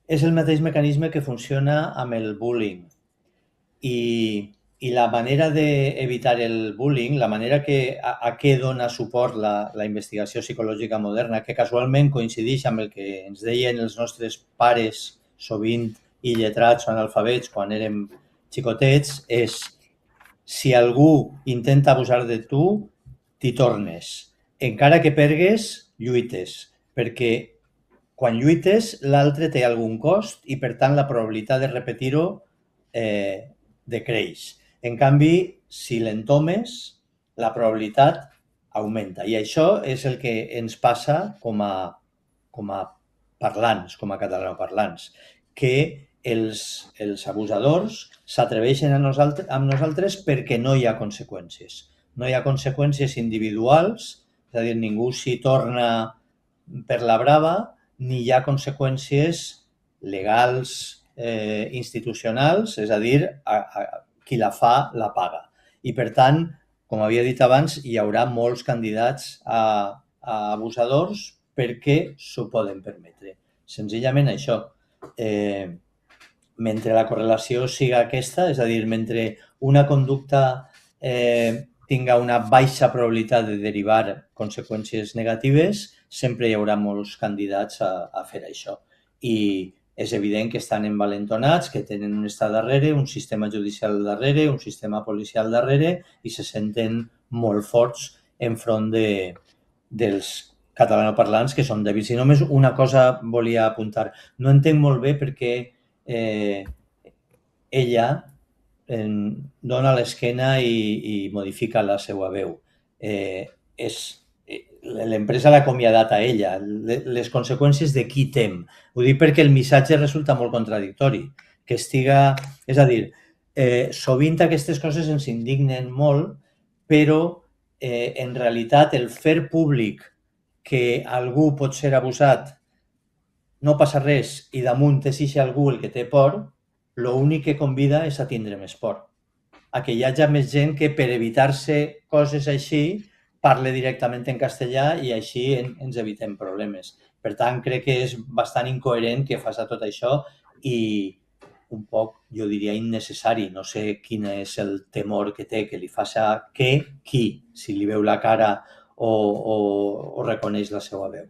És el mateix mecanisme que funciona amb el bullying. I la manera d'evitar el bullying, la manera a què dona suport la investigació psicològica moderna, que casualment coincideix amb el que ens deien els nostres pares, sovint il·letrats o analfabets, quan érem xicotets, és si algú intenta abusar de tu, t'hi tornes. Encara que pergues, lluites, perquè quan lluites l'altre té algun cost i per tant la probabilitat de repetir-ho decreix. En canvi, si l'entomes, la probabilitat augmenta. I això és el que ens passa com a parlants, com a catalanoparlants, que els abusadors s'atreveixen amb nosaltres perquè no hi ha conseqüències. No hi ha conseqüències individuals, és a dir, ningú s'hi torna per la brava, ni hi ha conseqüències legals institucionals, és a dir, qui la fa la paga. I per tant, com havia dit abans, hi haurà molts candidats a abusadors perquè s'ho poden permetre. Senzillament això. Mentre la correlació siga aquesta, és a dir, mentre una conducta tinga una baixa probabilitat de derivar conseqüències negatives, sempre hi haurà molts candidats a fer això. I és evident que estan envalentonats, que tenen un estat darrere, un sistema judicial darrere, un sistema policial darrere, i se senten molt forts enfront dels catalanoparlants que són dèbils. I només una cosa volia apuntar. No entenc molt bé perquè ella dona l'esquena i modifica la seva veu. L'empresa l'ha acomiadat a ella. Les conseqüències de qui tem? Ho dic perquè el missatge resulta molt contradictori. Que estiga... És a dir, sovint aquestes coses ens indignen molt, però en realitat el fer públic que algú pot ser abusat no passa res i damunt és eixe algú el que té por, l'únic que convida és a tindre més por. A que hi hagi més gent que per evitar-se coses així parle directament en castellà i així ens evitem problemes. Per tant, crec que és bastant incoherent que faci tot això i un poc, jo diria, innecessari. No sé quin és el temor que té, que li faci qui, si li veu la cara o reconeix la seva veu.